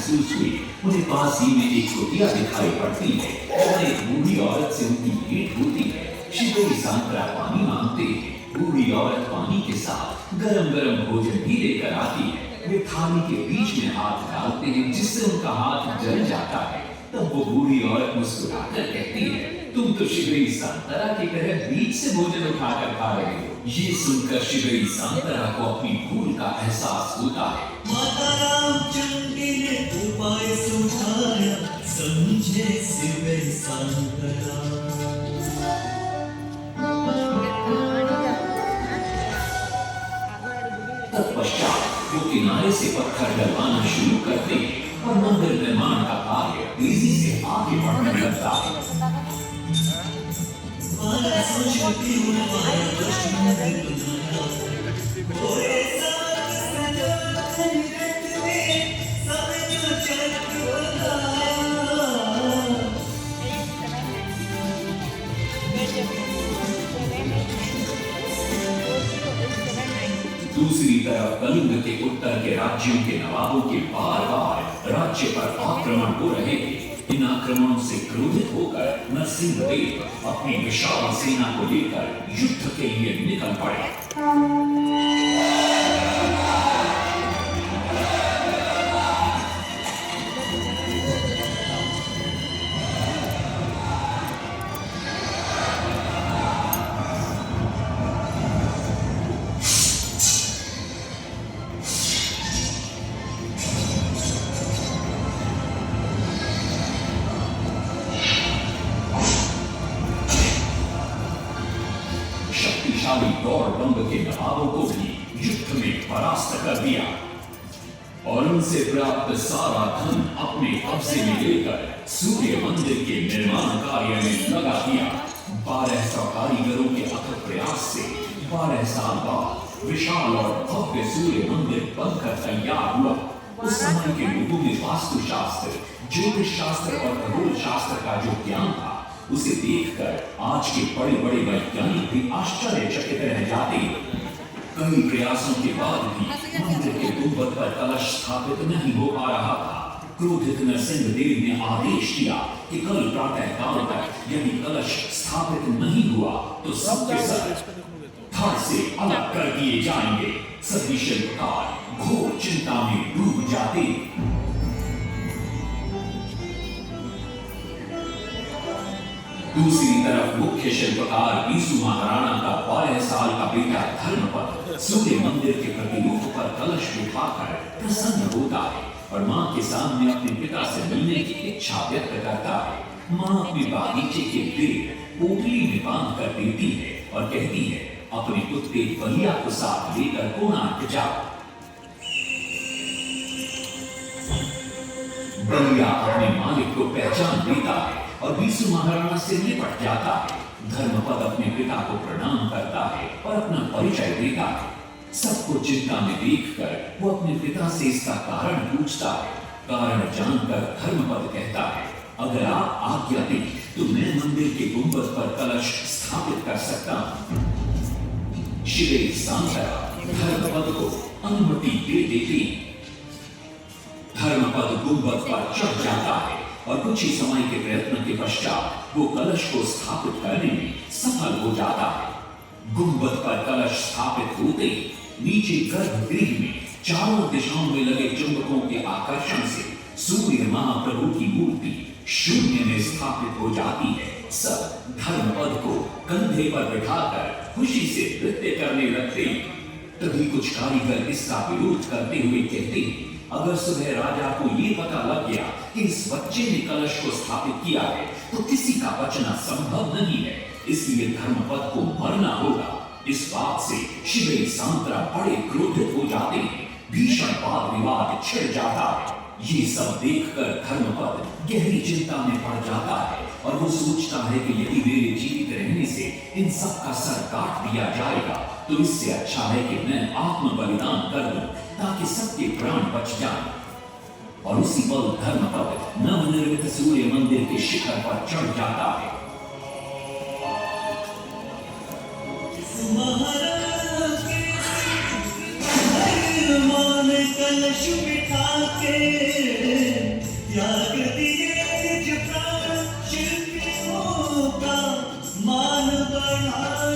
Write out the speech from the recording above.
महसूस हुई। उन्हें पास ही में एक कुटिया दिखाई पड़ती है और एक बूढ़ी औरत से उनकी भेंट होती है। शिवई सांतरा पानी मांगते हैं। बूढ़ी औरत पानी के साथ गरम गरम भोजन भी लेकर आती है। वे थाली के बीच में हाथ डालते हैं जिससे उनका हाथ जल जाता है। तब वो बूढ़ी औरत मुस्कुराकर कहती है, तुम तो शिवई सांतरा की तरह बीच से भोजन उठाकर खा रहे हो। ये सुनकर शिवई सांतरा को अपनी भूल का एहसास होता है। माता रामचंद्र ने उपाय सुझाया, समझे शिवई सांतरा। तत्पश्चात वो किनारे से पत्थर डलवाना शुरू करते हैं और मंदिर निर्माण का कार्य तेजी से आगे बढ़ने लगता है। दूसरी तरफ कलिंग के उत्तर के राज्यों के नवाबों के बार बार राज्य पर आक्रमण हो रहे थे। इन आक्रमणों से क्रोधित होकर नरसिंहदेव अपनी विशाल सेना को लेकर युद्ध के लिए निकल पड़े। शक्तिशाली गौरवंग के नवाबों को भी युद्ध में परास्त कर दिया और उनसे प्राप्त सारा धन अपने कब्जे में लेकर सूर्य मंदिर के निर्माण कार्य में लगा दिया। 1200 कारीगरों के अथक प्रयास से 12 साल बाद विशाल और भव्य सूर्य मंदिर बनकर तैयार हुआ। उस समय के लोगों में वास्तुशास्त्र, ज्योतिष शास्त्र और खगोल शास्त्र का जो ज्ञान था, उसे देखकर आज के बड़े बड़े वैज्ञानिक भी आश्चर्यचकित रह जाते। कई प्रयासों के बाद भी मंदिर के गुंबद पर कलश स्थापित नहीं हो पा रहा था। क्रोधित नरसिंहदेव ने आदेश दिया कि कल प्रातः काल तक यदि कलश स्थापित नहीं हुआ तो सबके सर धड़ से अलग कर दिए जाएंगे। सभी शिल्पकार घोर चिंता में डूब जाते। दूसरी तरफ मुख्य शिल्पकार बीसू महाराणा का 12 साल का बेटा धर्मपद सूर्य मंदिर के प्रतिरूप पर कलश उठाकर प्रसन्न होता है और मां के सामने अपने पिता से मिलने की इच्छा व्यक्त करता है। मां अपने बागीचे के पेड़ पोटली में बांध कर देती है और कहती है, अपने कुत्ते बलिया को साथ लेकर कोणार्क जाओ। बलिया अपने मालिक को पहचान देता है और बीसू महाराणा से निपट जाता है। धर्मपद अपने पिता को प्रणाम करता है और अपना परिचय देता है। सबको चिंता में देखकर वो अपने पिता से इसका कारण पूछता है। कारण जानकर धर्मपद कहता है, अगर आप आज्ञा दें तो मैं मंदिर के गुंबद पर कलश स्थापित कर सकता हूं। शिवई सांतरा धर्मपद को अनुमति दे देती। धर्मपद गुंबद पर चढ़ जाता है और कुछ ही समय के प्रयत्न के पश्चात वो कलश को स्थापित करने में सफल हो जाता है। गुंबद पर कलश स्थापित होते नीचे गर्भगृह में चारों दिशाओं में लगे चुंबकों के आकर्षण से सूर्य महाप्रभु की मूर्ति शून्य में स्थापित हो जाती है। सब धर्मपद को कंधे पर बिठाकर खुशी से नृत्य करने लगते। तभी कुछ कारीगर इसका विरोध करते हुए कहते, अगर सुबह राजा को ये पता लग गया कि इस बच्चे ने कलश को स्थापित किया है तो किसी का बचना संभव नहीं है, इसलिए धर्मपद को मरना होगा। इस बात से शिवई सांतरा बड़े क्रोधित हो जाते हैं। भीषण वाद विवाद छिड़ जाता है। ये सब देखकर धर्मपद गहरी चिंता में पड़ जाता है और वो सोचता है कि यदि मेरे जीवित रहने से इन सब का सर काट दिया जाएगा तो इससे अच्छा है कि मैं आत्म बलिदान कर दूं ताकि सबके प्राण बच जाएं। और उसी पल धर्मपद नवनिर्मित सूर्य मंदिर के शिखर पर चढ़ जाता है। कलश बिठा के त्याग दिए निज प्राण शिल्पियों का मान बढ़ा